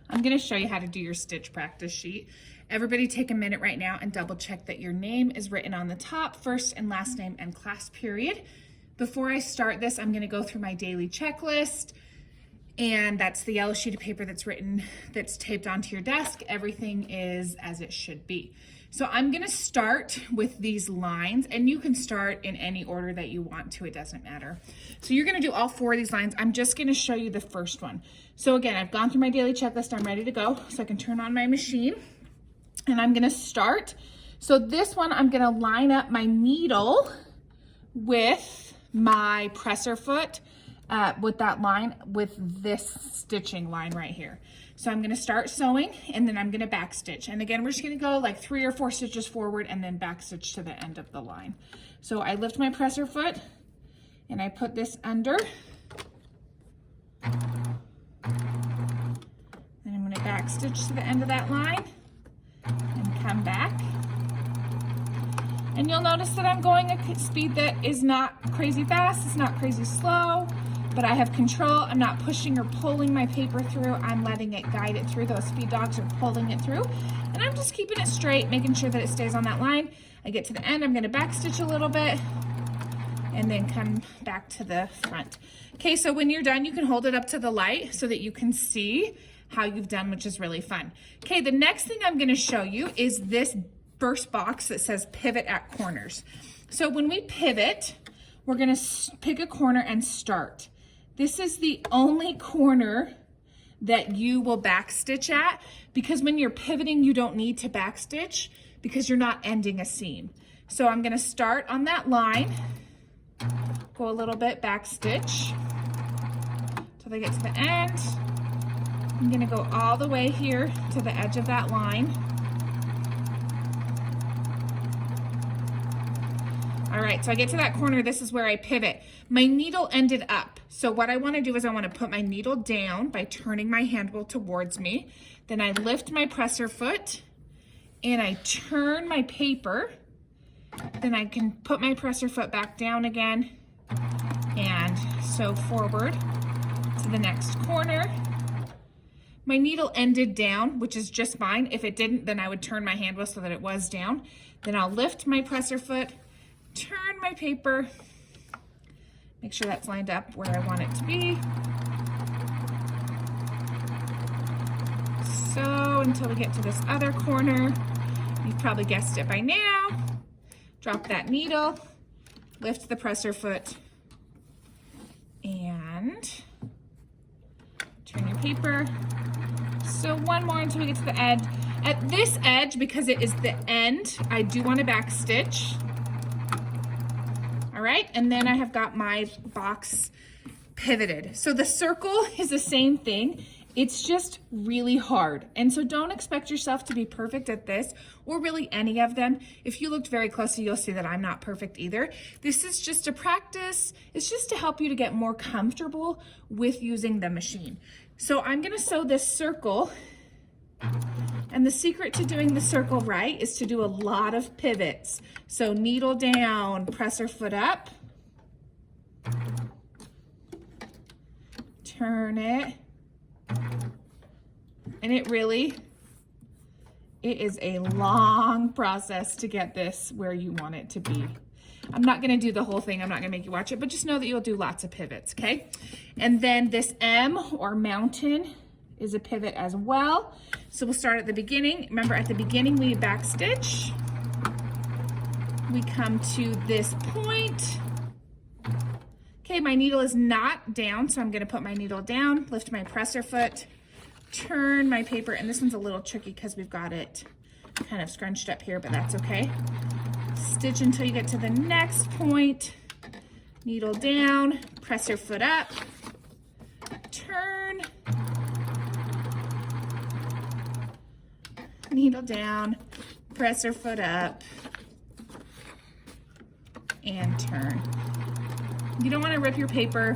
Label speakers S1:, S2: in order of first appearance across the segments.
S1: I'm gonna show you how to do your stitch practice sheet. Everybody take a minute right now and double check that your name is written on the top, first and last name and class period. Before I start this, I'm gonna go through my daily checklist, and that's the yellow sheet of paper that's taped onto your desk. Everything is as it should be. So I'm gonna start with these lines, and you can start in any order that you want to, it doesn't matter. So you're gonna do all 4 of these lines. I'm just gonna show you the first one. So again, I've gone through my daily checklist, I'm ready to go, so I can turn on my machine, and I'm gonna start. So this one, I'm gonna line up my needle with my presser foot, with that line, with this stitching line right here. So I'm gonna start sewing, and then I'm gonna backstitch. And again, we're just gonna go like 3 or 4 stitches forward and then backstitch to the end of the line. So I lift my presser foot and I put this under. And I'm gonna backstitch to the end of that line and come back. And you'll notice that I'm going at a speed that is not crazy fast, it's not crazy slow, but I have control. I'm not pushing or pulling my paper through. I'm letting it guide it through. Those speed dogs are pulling it through. And I'm just keeping it straight, making sure that it stays on that line. I get to the end, I'm gonna backstitch a little bit and then come back to the front. Okay, so when you're done, you can hold it up to the light so that you can see how you've done, which is really fun. Okay, the next thing I'm gonna show you is this first box that says pivot at corners. So when we pivot, we're gonna pick a corner and start. This is the only corner that you will backstitch at, because when you're pivoting, you don't need to backstitch because you're not ending a seam. So I'm gonna start on that line, go a little bit, backstitch till I get to the end. I'm gonna go all the way here to the edge of that line. All right, so I get to that corner, this is where I pivot. My needle ended up. So what I wanna do is I wanna put my needle down by turning my handle towards me. Then I lift my presser foot and I turn my paper. Then I can put my presser foot back down again and sew forward to the next corner. My needle ended down, which is just fine. If it didn't, then I would turn my handle so that it was down. Then I'll lift my presser foot, turn my paper, make sure that's lined up where I want it to be. So until we get to this other corner, you've probably guessed it by now. Drop that needle, lift the presser foot, and turn your paper. So one more until we get to the edge. At this edge, because it is the end, I do want to backstitch. All right, and then I have got my box pivoted. So the circle is the same thing. It's just really hard. And so don't expect yourself to be perfect at this, or really any of them. If you looked very closely, you'll see that I'm not perfect either. This is just a practice. It's just to help you to get more comfortable with using the machine. So I'm gonna sew this circle, and the secret to doing the circle right is to do a lot of pivots. So needle down, presser foot up, turn it, and it is a long process to get this where you want it to be. I'm not gonna do the whole thing, I'm not gonna make you watch it, but just know that you'll do lots of pivots, okay? And then this M or mountain is a pivot as well. So we'll start at the beginning. Remember, at the beginning we backstitch. We come to this point. Okay, my needle is not down, so I'm gonna put my needle down, lift my presser foot, turn my paper, and this one's a little tricky because we've got it kind of scrunched up here, but that's okay. Stitch until you get to the next point, needle down, presser foot up, turn, needle down, presser foot up, and turn. You don't want to rip your paper.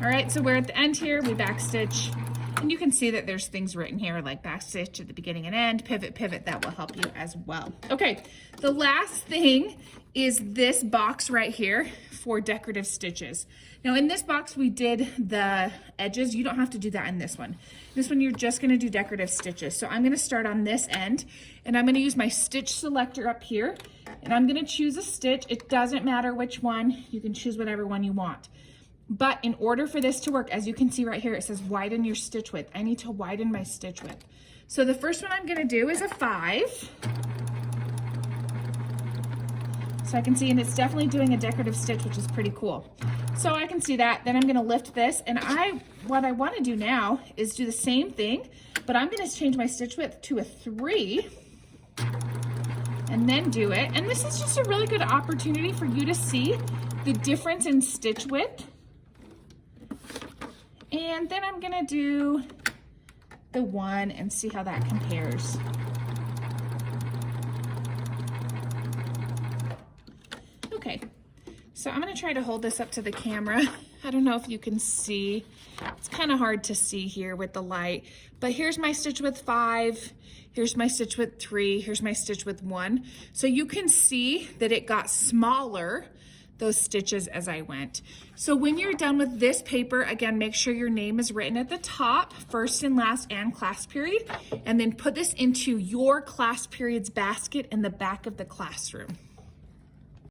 S1: All right, so we're at the end here, we backstitch, And you can see that there's things written here like backstitch at the beginning and end, pivot, pivot, that will help you as well. Okay, the last thing is this box right here for decorative stitches. Now in this box we did the edges. You don't have to do that in this one. This one you're just gonna do decorative stitches. So I'm gonna start on this end and I'm gonna use my stitch selector up here and I'm gonna choose a stitch. It doesn't matter which one, you can choose whatever one you want. But in order for this to work, as you can see right here, it says widen your stitch width. I need to widen my stitch width. So the first one I'm gonna do is a 5. So I can see, and it's definitely doing a decorative stitch, which is pretty cool. So I can see that. Then I'm gonna lift this, and what I wanna do now is do the same thing, but I'm gonna change my stitch width to a 3, and then do it. And this is just a really good opportunity for you to see the difference in stitch width. And then I'm gonna do the 1 and see how that compares. Okay, so I'm gonna try to hold this up to the camera. I don't know if you can see. It's kind of hard to see here with the light, but here's my stitch width 5, here's my stitch width 3, here's my stitch width 1. So you can see that it got smaller, those stitches, as I went. So when you're done with this paper, again, make sure your name is written at the top, first and last and class period, and then put this into your class period's basket in the back of the classroom.